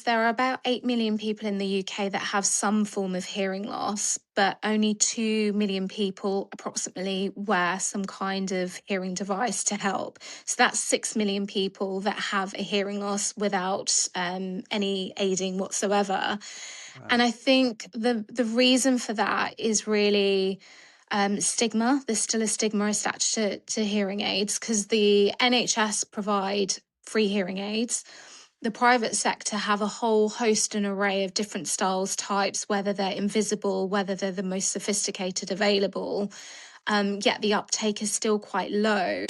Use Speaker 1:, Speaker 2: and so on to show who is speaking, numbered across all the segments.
Speaker 1: there are about 8 million people in the UK that have some form of hearing loss, but only 2 million people approximately wear some kind of hearing device to help. So that's 6 million people that have a hearing loss without any aiding whatsoever.
Speaker 2: Wow.
Speaker 1: And I think the reason for that is really stigma. There's still a stigma attached to hearing aids because the NHS provide free hearing aids. The private sector have a whole host and array of different styles, types, whether they're invisible, whether they're the most sophisticated available, yet the uptake is still quite low.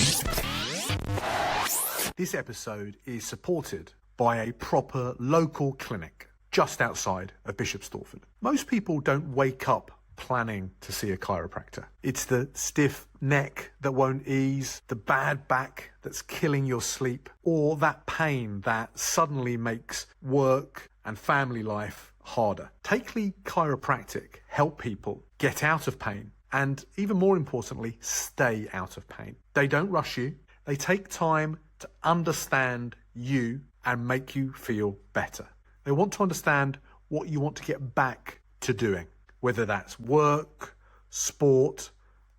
Speaker 2: This episode is supported by a proper local clinic just outside of Bishop Stortford. Most people don't wake up planning to see a chiropractor. It's the stiff neck that won't ease, the bad back that's killing your sleep, or that pain that suddenly makes work and family life harder. Takeley Chiropractic help people get out of pain and, even more importantly, stay out of pain. They don't rush you. They take time to understand you and make you feel better. They want to understand what you want to get back to doing, whether that's work, sport,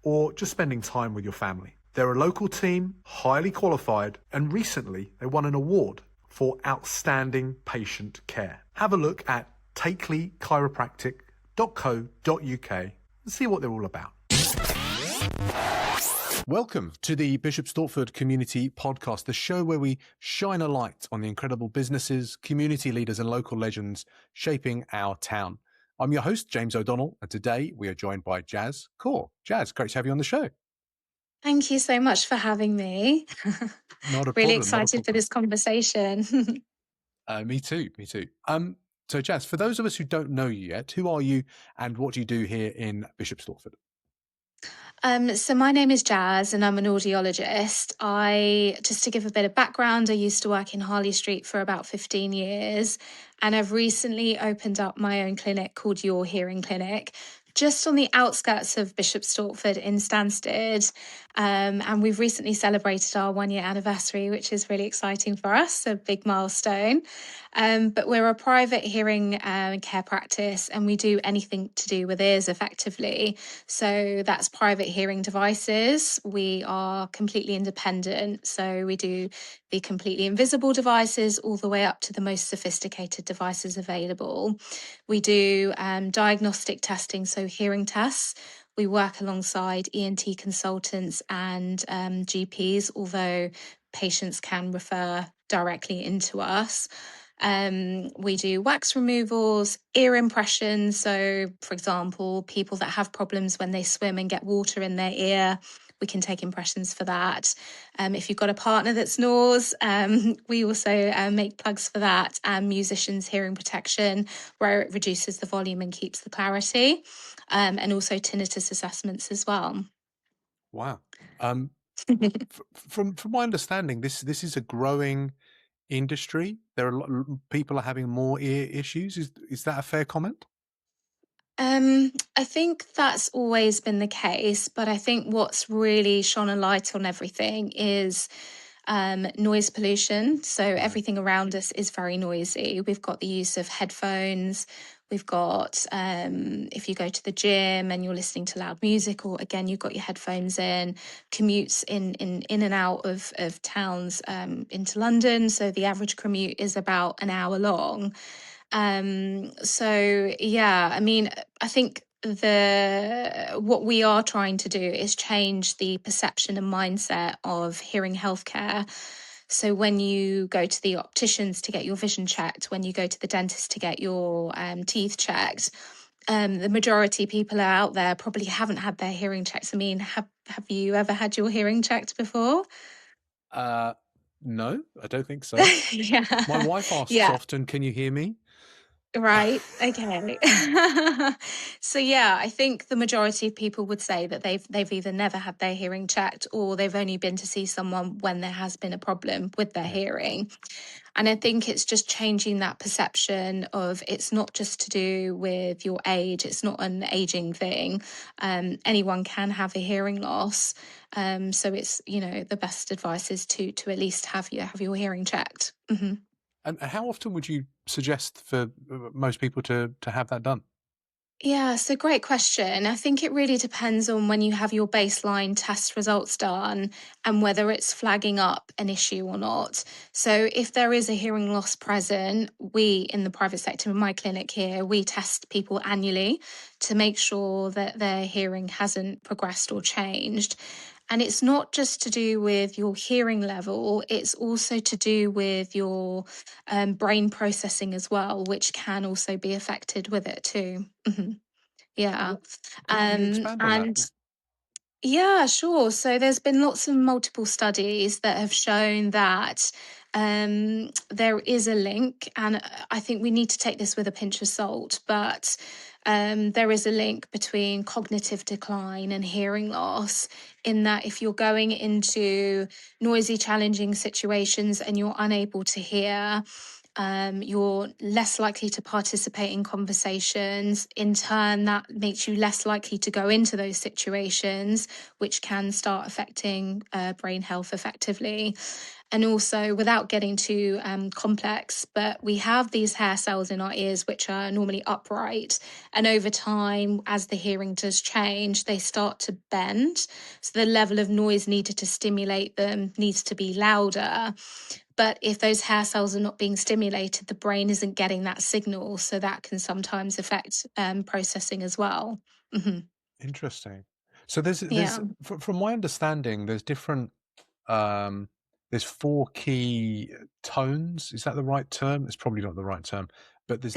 Speaker 2: or just spending time with your family. They're a local team, highly qualified, and recently they won an award for outstanding patient care. Have a look at takeleychiropractic.co.uk and see what they're all about. Welcome to the Bishop Stortford Community Podcast, the show where we shine a light on the incredible businesses, community leaders and local legends shaping our town. I'm your host, James O'Donnell, and today we are joined by Jas Bahra. Jas, great to have you on the show.
Speaker 1: Thank you so much for having me.
Speaker 2: Not a
Speaker 1: Really
Speaker 2: problem.
Speaker 1: excited for this conversation.
Speaker 2: Me too. So Jas, for those of us who don't know you yet, who are you and what do you do here in Bishop Stortford?
Speaker 1: So my name is Jas and I'm an audiologist. Just to give a bit of background, I used to work in Harley Street for about 15 years and I've recently opened up my own clinic called Your Hearing Clinic, just on the outskirts of Bishop Stortford in Stansted. And we've recently celebrated our 1-year anniversary, which is really exciting for us, a big milestone. But we're a private hearing care practice and we do anything to do with ears effectively. So that's private hearing devices. We are completely independent. So we do the completely invisible devices all the way up to the most sophisticated devices available. We do diagnostic testing, so hearing tests. We work alongside ENT consultants and GPs, although patients can refer directly into us. We do wax removals, ear impressions. So, for example, people that have problems when they swim and get water in their ear, we can take impressions for that. If you've got a partner that snores, we also make plugs for that, and musicians' hearing protection, where it reduces the volume and keeps the clarity, and also tinnitus assessments as well.
Speaker 2: Wow. From my understanding, this is a growing industry. There are people are having more ear issues. Is that a fair comment?
Speaker 1: I think that's always been the case, but I think what's really shone a light on everything is noise pollution. So everything around us is very noisy. We've got the use of headphones. We've got, if you go to the gym and you're listening to loud music, or again, you've got your headphones in, commutes in and out of towns into London. So the average commute is about an hour long. So yeah, I mean, I think what we are trying to do is change the perception and mindset of hearing healthcare. So when you go to the opticians to get your vision checked, when you go to the dentist to get your teeth checked, the majority of people out there probably haven't had their hearing checked. I mean, have you ever had your hearing checked before?
Speaker 2: No, I don't think so.
Speaker 1: Yeah.
Speaker 2: My wife asks
Speaker 1: Yeah.
Speaker 2: often, "Can you hear me?"
Speaker 1: Right. Okay. So yeah, I think the majority of people would say that they've either never had their hearing checked or they've only been to see someone when there has been a problem with their hearing. And I think it's just changing that perception of it's not just to do with your age. It's not an aging thing. Anyone can have a hearing loss. So it's, the best advice is to at least have your hearing checked. Mm-hmm.
Speaker 2: And how often would you suggest for most people to have that done?
Speaker 1: Yeah, so great question. I think it really depends on when you have your baseline test results done and whether it's flagging up an issue or not. So, if there is a hearing loss present, we in the private sector, in my clinic here, we test people annually to make sure that their hearing hasn't progressed or changed. And it's not just to do with your hearing level, it's also to do with your brain processing as well, which can also be affected with it too. Yeah.
Speaker 2: Can you expand on that?
Speaker 1: And yeah, sure. So there's been lots of multiple studies that have shown that there is a link, and I think we need to take this with a pinch of salt, but there is a link between cognitive decline and hearing loss, in that if you're going into noisy, challenging situations and you're unable to hear, you're less likely to participate in conversations. In turn, that makes you less likely to go into those situations, which can start affecting brain health effectively. And also, without getting too complex, but we have these hair cells in our ears which are normally upright. And over time, as the hearing does change, they start to bend. So the level of noise needed to stimulate them needs to be louder. But if those hair cells are not being stimulated, the brain isn't getting that signal. So that can sometimes affect processing as well. Hmm.
Speaker 2: Interesting. So there's
Speaker 1: Yeah.
Speaker 2: from my understanding, there's different um there's four key tones. Is that the right term? It's probably not the right term, but there's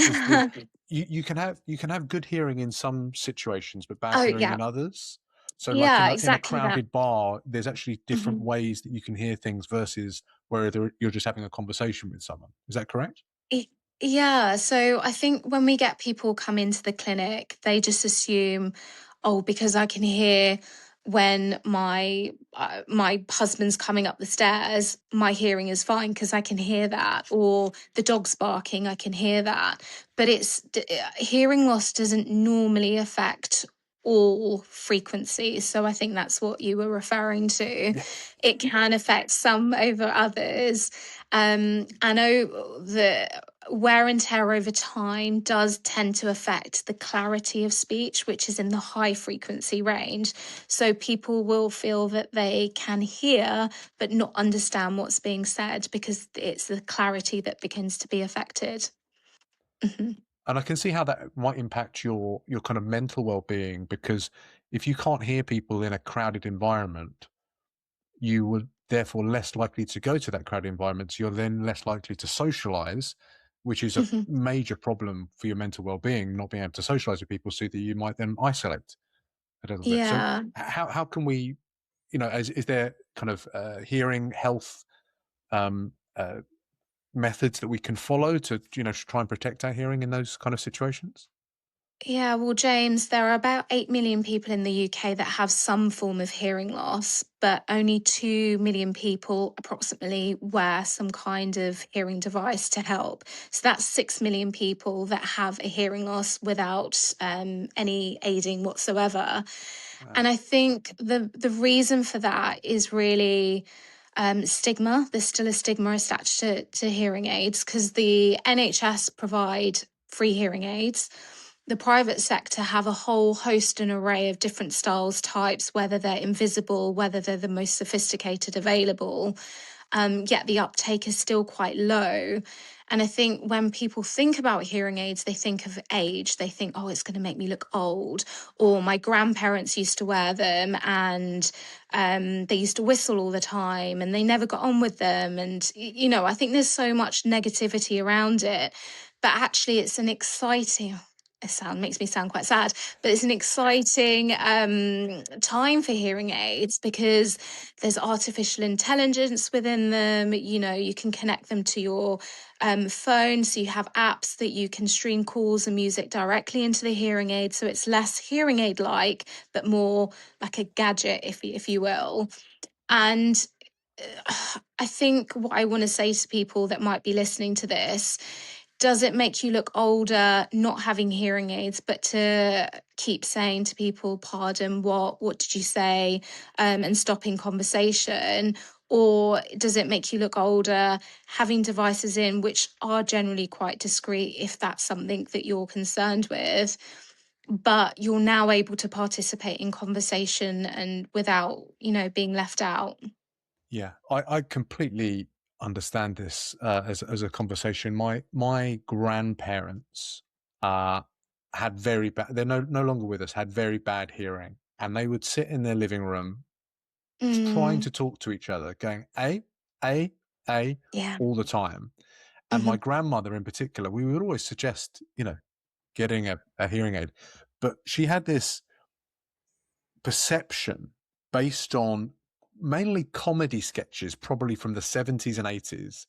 Speaker 2: you can have good hearing in some situations, but bad
Speaker 1: Oh,
Speaker 2: hearing
Speaker 1: yeah.
Speaker 2: in others. So like
Speaker 1: Yeah,
Speaker 2: in a
Speaker 1: exactly that.
Speaker 2: crowded bar, there's actually different
Speaker 1: Mhm.
Speaker 2: ways that you can hear things versus where you're just having a conversation with someone. Is that correct?
Speaker 1: Y- Yeah, so I think when we get people come into the clinic, they just assume, oh, because I can hear when my husband's coming up the stairs, my hearing is fine because I can hear that, or the dog's barking, I can hear that. But hearing loss doesn't normally affect all frequencies. So I think that's what you were referring to.
Speaker 2: Yeah.
Speaker 1: It can affect some over others. I know that wear and tear over time does tend to affect the clarity of speech, which is in the high frequency range. So people will feel that they can hear but not understand what's being said because it's the clarity that begins to be affected. Mhm.
Speaker 2: And I can see how that might impact your kind of mental well-being, because if you can't hear people in a crowded environment, you would therefore less likely to go to that crowded environment. So you're then less likely to socialize, which is a
Speaker 1: Mhm.
Speaker 2: major problem for your mental well-being, not being able to socialize with people, so that you might then isolate a little bit. So
Speaker 1: Yeah.
Speaker 2: how can we, is there kind of hearing health um, uh, methods that we can follow to try and protect our hearing in those kind of situations?
Speaker 1: Yeah, well, James, there are about 8 million people in the UK that have some form of hearing loss, but only 2 million people approximately wear some kind of hearing device to help. So that's 6 million people that have a hearing loss without any aiding whatsoever. And
Speaker 2: Wow.
Speaker 1: I think the reason for that is really stigma. There's still a stigma attached to hearing aids because the NHS provide free hearing aids. The private sector have a whole host and array of different styles, types, whether they're invisible, whether they're the most sophisticated available. Yet the uptake is still quite low. And I think when people think about hearing aids, they think of age. They think, oh, it's going to make me look old. Or my grandparents used to wear them and they used to whistle all the time and they never got on with them. And, I think there's so much negativity around it. But actually, it's an exciting, it makes me sound quite sad, but it's an exciting time for hearing aids because there's artificial intelligence within them. You can connect them to your phone, so you have apps that you can stream calls and music directly into the hearing aid. So it's less hearing aid like, but more like a gadget, if you will. And I think what I want to say to people that might be listening to this, does it make you look older not having hearing aids, but to keep saying to people, pardon, what did you say, and stopping conversation? or does it make you look older? Having devices in which are generally quite discreet if that's something that you're concerned with, but you're now able to participate in conversation and without, being left out.
Speaker 2: Yeah, I completely understand this as a conversation. My grandparents had very bad. They're no longer with us. Had very bad hearing, and they would sit in their living room trying
Speaker 1: Mm,
Speaker 2: to talk to each other, going a a
Speaker 1: yeah.
Speaker 2: all the time. And my
Speaker 1: Hmm.
Speaker 2: grandmother, in particular, we would always suggest, getting a hearing aid, but she had this perception based on mainly comedy sketches, probably from the 70s and 80s,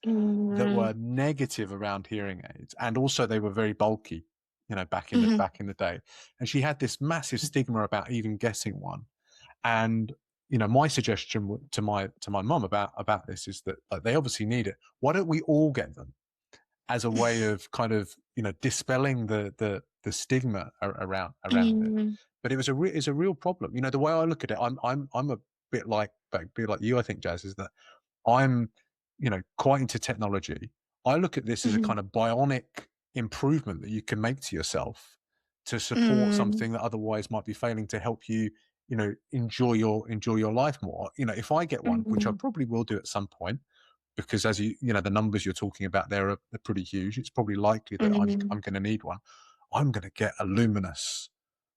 Speaker 2: that
Speaker 1: Mm,
Speaker 2: were negative around hearing aids, and also they were very bulky,
Speaker 1: hmm.
Speaker 2: back in the day. And she had this massive stigma about even getting one. And my suggestion to my mum about this is that, like, they obviously need it. Why don't we all get them as a way of kind of dispelling the stigma around it?
Speaker 1: Mm,
Speaker 2: But it's a real problem. The way I look at it, I'm a bit like you, I think, Jazz, is that I'm quite into technology. I look at this as a
Speaker 1: mhm,
Speaker 2: kind of bionic improvement that you can make to yourself to support
Speaker 1: mm,
Speaker 2: something that otherwise might be failing, to help you enjoy your life more. If I get one, which I
Speaker 1: mm,
Speaker 2: probably will do at some point, because as the numbers you're talking about there are pretty huge. It's probably likely that
Speaker 1: mm.
Speaker 2: I'm going to need one. I'm going to get a luminous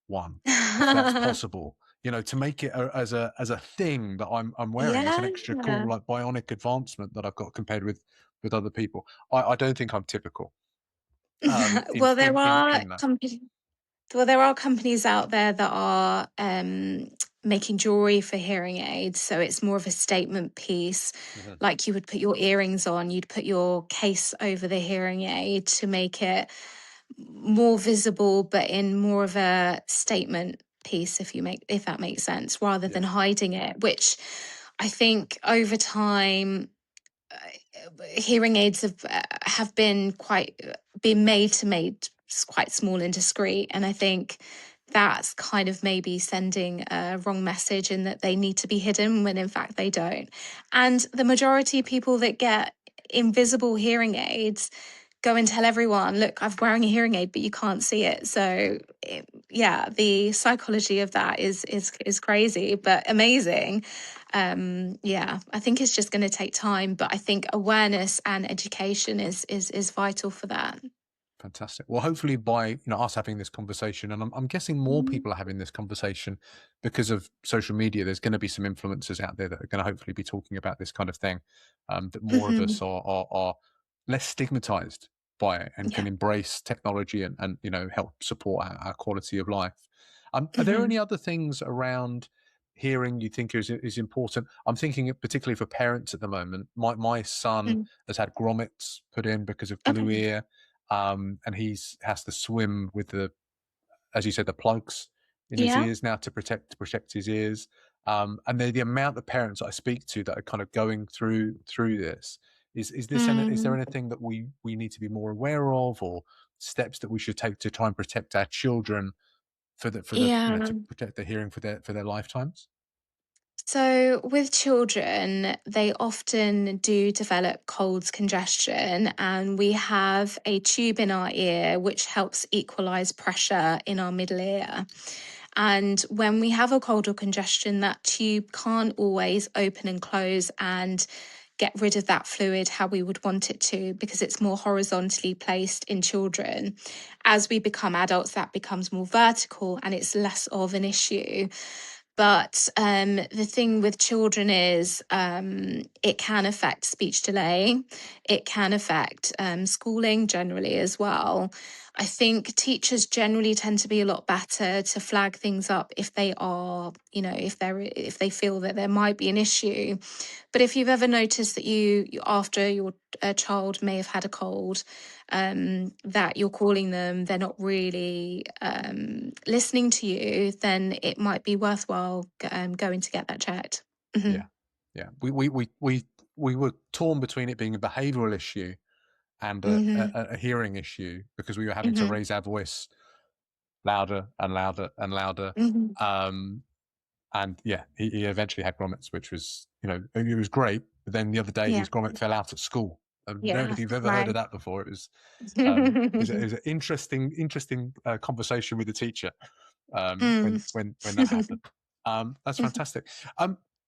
Speaker 2: one, if that's possible. To make it as a thing that I'm wearing. It's an
Speaker 1: Yeah.
Speaker 2: extra cool, like, bionic advancement that I've got compared with other people. I don't think I'm typical.
Speaker 1: Well,
Speaker 2: In that.
Speaker 1: there are companies out there that are making jewelry for hearing aids. So it's more of a statement piece.
Speaker 2: Mhm.
Speaker 1: Like you would put your earrings on, you'd put your case over the hearing aid to make it more visible, but in more of a statement piece, if that makes sense, rather than
Speaker 2: Yeah,
Speaker 1: hiding it, which I think over time hearing aids have been made quite small and discreet, and I think that's kind of maybe sending a wrong message in that they need to be hidden when in fact they don't. And the majority of people that get invisible hearing aids go and tell everyone, look, I'm wearing a hearing aid, but you can't see it. So yeah, the psychology of that is crazy, but amazing. Yeah, I think it's just going to take time, but I think awareness and education is vital for that.
Speaker 2: fantastic. Well, hopefully by us having this conversation, and I'm guessing more
Speaker 1: Mhm.
Speaker 2: people are having this conversation because of social media. There's going to be some influencers out there that are going to hopefully be talking about this kind of thing. That more of us
Speaker 1: Mhm.
Speaker 2: are less stigmatized by it and
Speaker 1: Yeah.
Speaker 2: can embrace technology and help support our quality of life. Are there
Speaker 1: Mhm.
Speaker 2: any other things around hearing you think is important? I'm thinking particularly for parents at the moment. My son
Speaker 1: Mm.
Speaker 2: has had grommets put in because of glue
Speaker 1: Okay.
Speaker 2: ear, and has to swim with as you said, the plugs in his
Speaker 1: Yeah.
Speaker 2: ears now to protect his ears. And the amount of parents I speak to that are kind of going through this, is there
Speaker 1: Mm.
Speaker 2: anything that we need to be more aware of, or steps that we should take to try and protect our children
Speaker 1: Yeah.
Speaker 2: to protect their hearing for their lifetimes?
Speaker 1: So, with children, they often do develop cold congestion, and we have a tube in our ear which helps equalize pressure in our middle ear. And when we have a cold or congestion, that tube can't always open and close and get rid of that fluid how we would want it to, because it's more horizontally placed in children. As we become adults, that becomes more vertical and it's less of an issue. But the thing with children is it can affect speech delay. It can affect schooling generally as well. I think teachers generally tend to be a lot better to flag things up if they are, if they feel that there might be an issue. But if you've ever noticed that after your child may have had a cold, that you're calling them, they're not really listening to you, then it might be worthwhile going to get that checked. Hmm.
Speaker 2: Yeah, yeah. We were torn between it being a behavioural issue and
Speaker 1: Hmm.
Speaker 2: a hearing issue, because we were having to
Speaker 1: Hmm.
Speaker 2: raise our voice louder and louder and louder.
Speaker 1: Hmm.
Speaker 2: Um, and yeah, he eventually had grommets, which was it was great. But then the other day,
Speaker 1: Yeah.
Speaker 2: his grommet fell out at school. I don't know
Speaker 1: Yeah.
Speaker 2: if you've ever heard of
Speaker 1: Right.
Speaker 2: that before. It was an interesting conversation with the teacher
Speaker 1: Mm.
Speaker 2: when that happened. That's fantastic.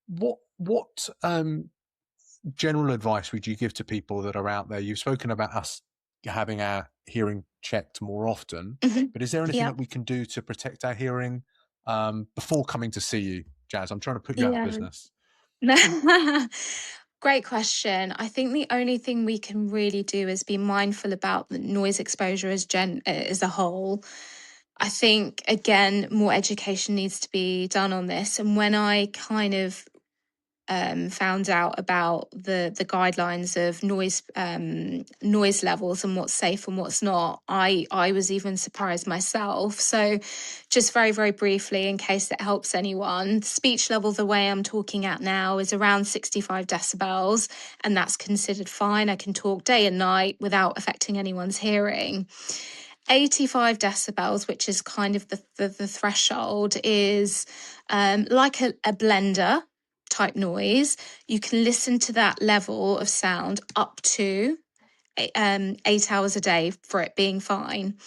Speaker 2: What general advice would you give to people that are out there? You've spoken about us having our hearing checked more often,
Speaker 1: Mhm.
Speaker 2: but is there anything
Speaker 1: Yeah.
Speaker 2: that we can do to protect our hearing before coming to see you, Jas? I'm trying to put you out of
Speaker 1: Yeah.
Speaker 2: business.
Speaker 1: Great question. I think the only thing we can really do is be mindful about the noise exposure as a whole. I think again, more education needs to be done on this. And when I kind of found out about the guidelines of noise levels and what's safe and what's not, I was even surprised myself. So, just very briefly, in case it helps anyone, speech level the way I'm talking at now is around 65 decibels, and that's considered fine. I can talk day and night without affecting anyone's hearing. 85 decibels, which is kind of the threshold, is like a blender type noise. You can listen to that level of sound up to 8 hours a day for it being fine.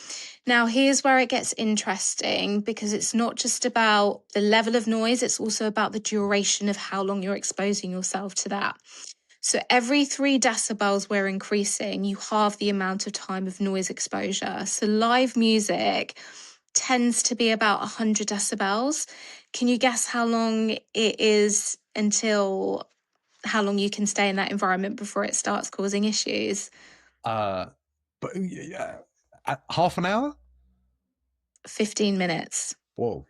Speaker 1: Now, here's where it gets interesting because it's not just about the level of noise, it's also about the duration of how long you're exposing yourself to that. So every 3 decibels we're increasing, you halve the amount of time of noise exposure. So live music tends to be about 100 decibels. Can you guess how long it is until how long you can stay in that environment before it starts causing issues?
Speaker 2: But half an hour?
Speaker 1: 15 minutes.
Speaker 2: Whoa.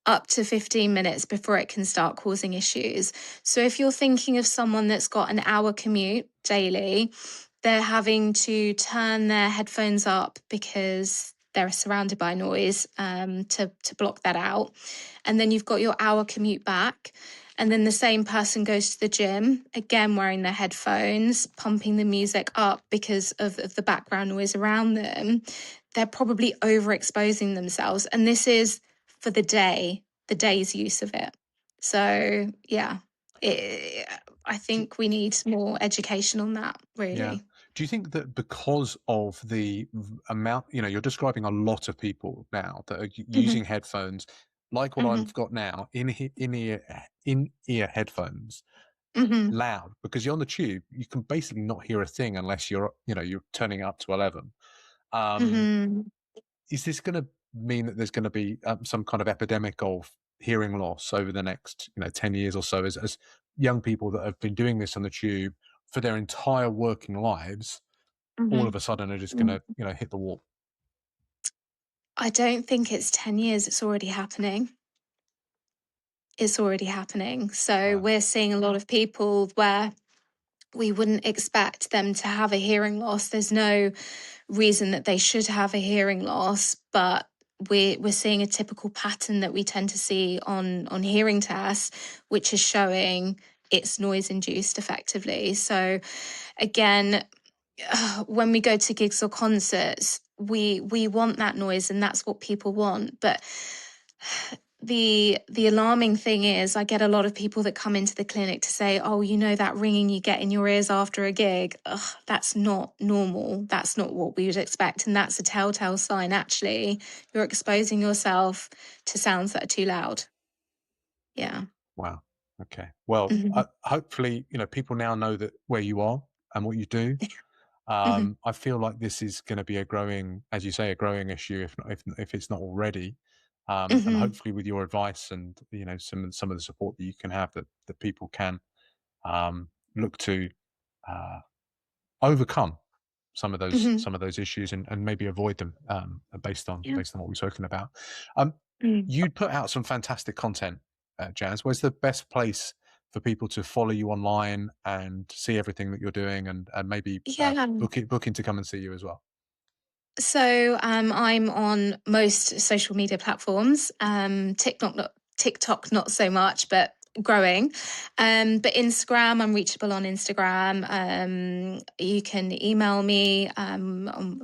Speaker 1: Up to 15 minutes before it can start causing issues. So if you're thinking of someone that's got an hour commute daily, they're having to turn their headphones up because they're surrounded by noise to block that out. And then you've got your hour commute back. And then the same person goes to the gym, again wearing their headphones, pumping the music up because of the background noise around them. They're probably overexposing themselves. And this is for the day's use of it. So, yeah, I
Speaker 2: Do,
Speaker 1: think we need more education on that,
Speaker 2: yeah.
Speaker 1: really.
Speaker 2: Do you think that because of the amount, you're describing a lot of people now that are
Speaker 1: Hmm.
Speaker 2: using headphones, like what
Speaker 1: Hmm.
Speaker 2: I've got now, in ear headphones,
Speaker 1: Hmm.
Speaker 2: loud, because you're on the tube, you can basically not hear a thing unless you're turning it up to 11.
Speaker 1: Hmm.
Speaker 2: Is this going to mean that there's going to be some kind of epidemic of hearing loss over the next 10 years or so, as young people that have been doing this on the tube for their entire working lives all
Speaker 1: Hmm.
Speaker 2: of a sudden are just going to hit the wall?
Speaker 1: I don't think it's 10 years. It's already happening. It's already happening. So
Speaker 2: Wow.
Speaker 1: we're seeing a lot of people where we wouldn't expect them to have a hearing loss. There's no reason that they should have a hearing loss, but we're seeing a typical pattern that we tend to see on hearing tests, which is showing it's noise induced effectively. So again, when we go to gigs or concerts, we want that noise and that's what people want. But the alarming thing is I get a lot of people that come into the clinic to say, oh, that ringing you get in your ears after a gig. Ugh, that's not normal. That's not what we would expect. And that's a telltale sign, actually. You're exposing yourself to sounds that are too loud. Yeah.
Speaker 2: Wow. Okay. Well,
Speaker 1: Hmm.
Speaker 2: hopefully, people now know that where you are and what you do.
Speaker 1: Hmm.
Speaker 2: I feel like this is going to be a growing, as you say, a growing issue, if it's not already. And
Speaker 1: Hmm.
Speaker 2: hopefully, with your advice and some of the support that you can have, that people can look to uh, overcome
Speaker 1: Hmm.
Speaker 2: some of those issues and maybe avoid them
Speaker 1: Yeah.
Speaker 2: based on what we've spoken about. Um,
Speaker 1: Mm.
Speaker 2: you'd put out some fantastic content, Jas. Where's the best place for people to follow you online and see everything that you're doing and maybe
Speaker 1: Yeah.
Speaker 2: book in to come and see you as well?
Speaker 1: So I'm on most social media platforms. TikTok, not so much, but growing. But Instagram, I'm reachable on Instagram. You can email me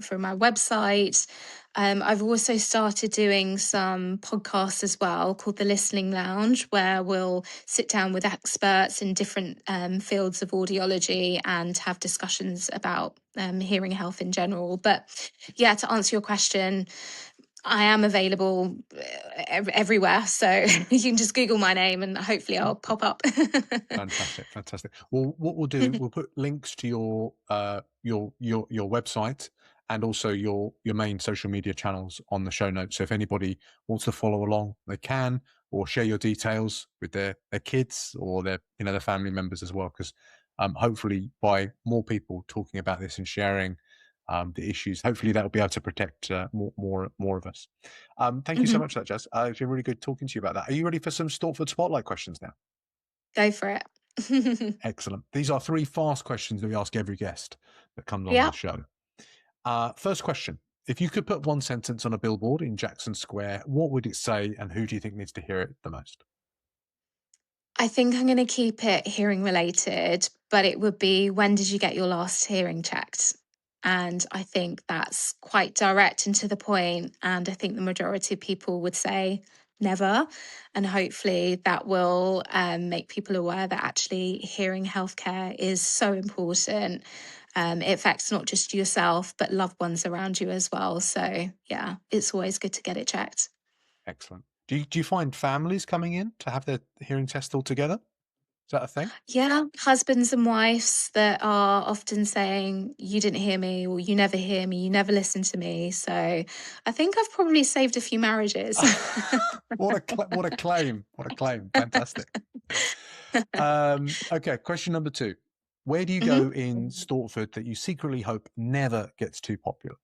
Speaker 1: through my website. I've also started doing some podcasts as well called The Listening Lounge, where we'll sit down with experts in different fields of audiology and have discussions about hearing health in general. But yeah, to answer your question, I am available everywhere. So you can just Google my name and hopefully I'll pop up.
Speaker 2: Fantastic, fantastic. Well, what we'll do, we'll put links to your website and also your main social media channels on the show notes. So if anybody wants to follow along, they can, or share your details with their kids or their family members as well. Because hopefully, by more people talking about this and sharing the issues, hopefully that will be able to protect more of us. Thank you so much for that, Jas. It's been really good talking to you about that. Are you ready for some Stortford Spotlight questions now?
Speaker 1: Go for it.
Speaker 2: Excellent. These are 3 fast questions that we ask every guest that comes on
Speaker 1: Yeah.
Speaker 2: the show. First question. If you could put one sentence on a billboard in Jackson Square, what would it say and who do you think needs to hear it the most?
Speaker 1: I think I'm going to keep it hearing related, but it would be, when did you get your last hearing checked? And I think that's quite direct and to the point. And I think the majority of people would say never. And hopefully that will make people aware that actually hearing healthcare is so important. It affects not just yourself, but loved ones around you as well. So yeah, it's always good to get it checked.
Speaker 2: Excellent. Do you find families coming in to have their hearing test all together? Is that a thing?
Speaker 1: Yeah, husbands and wives that are often saying, "You didn't hear me," or "You never hear me, you never listen to me." So I think I've probably saved a few marriages.
Speaker 2: What a claim. What a claim. Fantastic. Okay, question number 2. Where do you
Speaker 1: Mhm.
Speaker 2: go in Stortford that you secretly hope never gets too popular?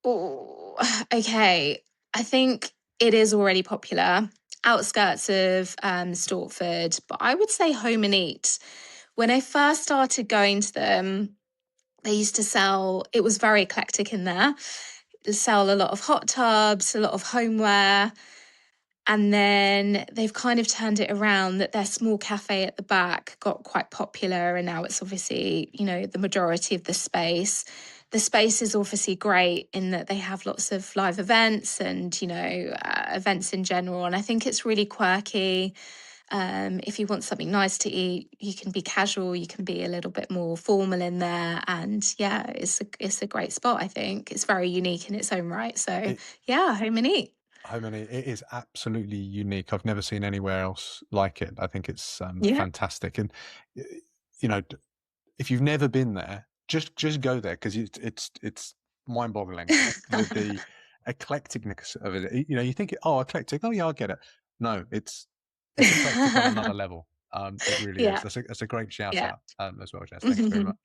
Speaker 1: Oh, okay. I think it is already popular. Outskirts of Stortford, but I would say Home and Eat. When I first started going to them, they used to sell, it was very eclectic in there. They sell a lot of hot tubs, a lot of homeware. And then they've kind of turned it around that their small cafe at the back got quite popular. And now it's obviously, the majority of the space. The space is obviously great in that they have lots of live events and, events in general. And I think it's really quirky. If you want something nice to eat, you can be casual, you can be a little bit more formal in there. And yeah, it's a great spot, I think. It's very unique in its own right. So
Speaker 2: It,
Speaker 1: yeah, Home and Eat.
Speaker 2: it is absolutely unique. I've never seen anywhere else like it. I think it's
Speaker 1: Yeah.
Speaker 2: fantastic. And you know, if you've never been there, just go there because it's mind-boggling the eclecticness of it. You think, oh, eclectic. Oh, yeah, I get it. No, it's eclectic on another level. It really is.
Speaker 1: Yeah.
Speaker 2: That's a great shout
Speaker 1: Yeah.
Speaker 2: out as well, Jess. Thank you very much.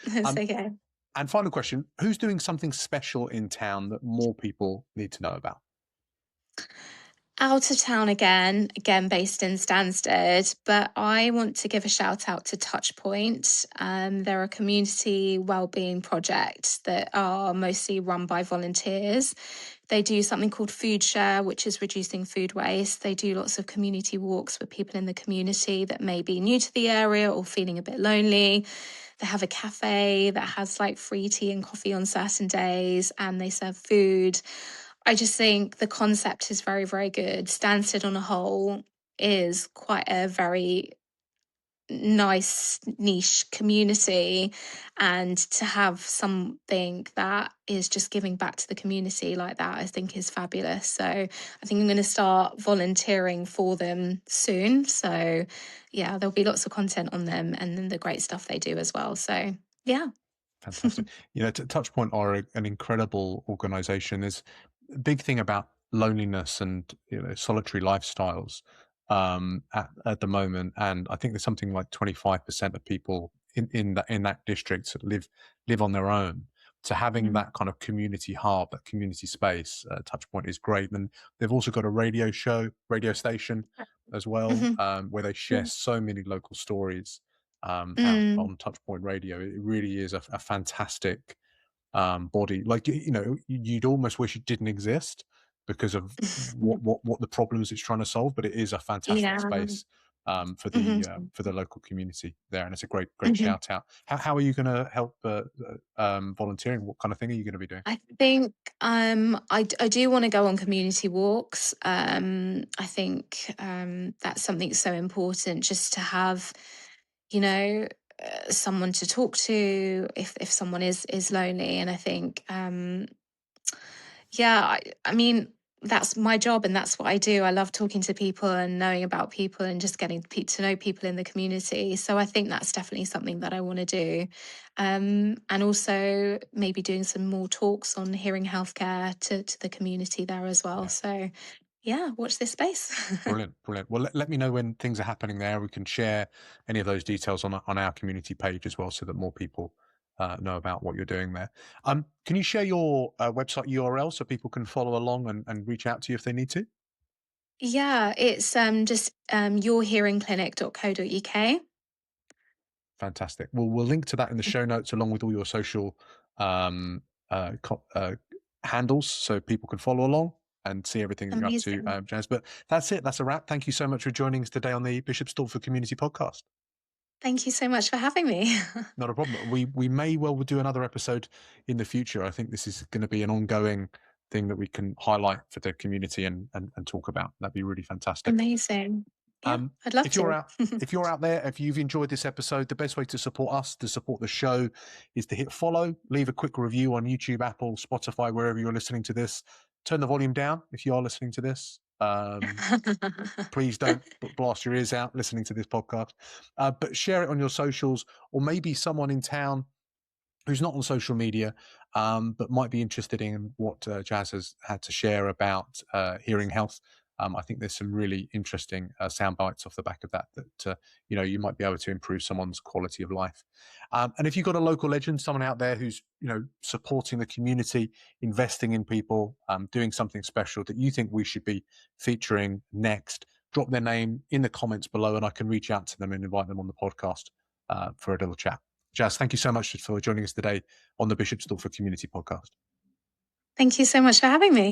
Speaker 1: It's
Speaker 2: Um,
Speaker 1: okay.
Speaker 2: and final question: who's doing something special in town that more people need to know about?
Speaker 1: Out of town again based in Stansted, but I want to give a shout out to Touchpoint. They're a community wellbeing project that are mostly run by volunteers. They do something called Food Share, which is reducing food waste. They do lots of community walks with people in the community that may be new to the area or feeling a bit lonely. They have a cafe that has like free tea and coffee on certain days, and they serve food. I just think the concept is very, very good. Stansted on a whole is quite a very nice niche community, and to have something that is just giving back to the community like that, I think is fabulous. So I think I'm going to start volunteering for them soon. So yeah, there'll be lots of content on them and then the great stuff they do as well. So yeah.
Speaker 2: Fantastic. Touchpoint are an incredible organization. There's a big thing about loneliness and solitary lifestyles at the moment, and I think there's something like 25% of people in that district that live on their own. So having
Speaker 1: Mhm.
Speaker 2: that kind of community hub, that community space, Touchpoint is great. And they've also got a radio station as well,
Speaker 1: Mhm.
Speaker 2: where they share so many local stories out
Speaker 1: Mm.
Speaker 2: on Touchpoint Radio. It really is a fantastic body. Like you'd almost wish it didn't exist because of what the problems it's trying to solve. But it is a fantastic
Speaker 1: Yeah.
Speaker 2: space for
Speaker 1: Hmm.
Speaker 2: the local community there, and it's a great
Speaker 1: Hmm.
Speaker 2: shout out. How are you going to help volunteering? What kind of thing are you going to be doing?
Speaker 1: I think I do want to go on community walks. I think that's something so important, just to have, you know, someone to talk to if someone is lonely. And I think yeah, I mean, that's my job and that's what I do. I love talking to people and knowing about people and just getting to know people in the community. So I think that's definitely something that I want to do. And also maybe doing some more talks on hearing healthcare to the community there as well.
Speaker 2: Yeah.
Speaker 1: So yeah, watch this space.
Speaker 2: Brilliant, brilliant. Well, let me know when things are happening there. We can share any of those details on our community page as well, so that more people know about what you're doing there. Can you share your website URL so people can follow along and reach out to you if they need to?
Speaker 1: Yeah, it's just yourhearingclinic.co.uk.
Speaker 2: Fantastic. Well, we'll link to that in the show notes along with all your social um, handles, so people can follow along and see everything that you're up to,
Speaker 1: Amazing.
Speaker 2: Jas. But that's it. That's a wrap. Thank you so much for joining us today on the Bishop Stortford Community Podcast.
Speaker 1: Thank you so much for having me.
Speaker 2: Not a problem. We may well do another episode in the future. I think this is going to be an ongoing thing that we can highlight for the community and talk about. That'd be really fantastic.
Speaker 1: Amazing. Yeah, I'd love
Speaker 2: If you're
Speaker 1: to.
Speaker 2: out there, if you've enjoyed this episode, the best way to support us, to support the show, is to hit follow, leave a quick review on YouTube, Apple, Spotify, wherever you're listening to this. Turn the volume down if you are listening to this. Please don't blast your ears out listening to this podcast, but share it on your socials, or maybe someone in town who's not on social media, but might be interested in what Jas has had to share about hearing health. I think there's some really interesting sound bites off the back of that you might be able to improve someone's quality of life. And if you've got a local legend, someone out there who's supporting the community, investing in people, doing something special that you think we should be featuring next, drop their name in the comments below, and I can reach out to them and invite them on the podcast for a little chat. Jas, thank you so much for joining us today on the Bishop Stortford Community Podcast.
Speaker 1: Thank you so much for having me.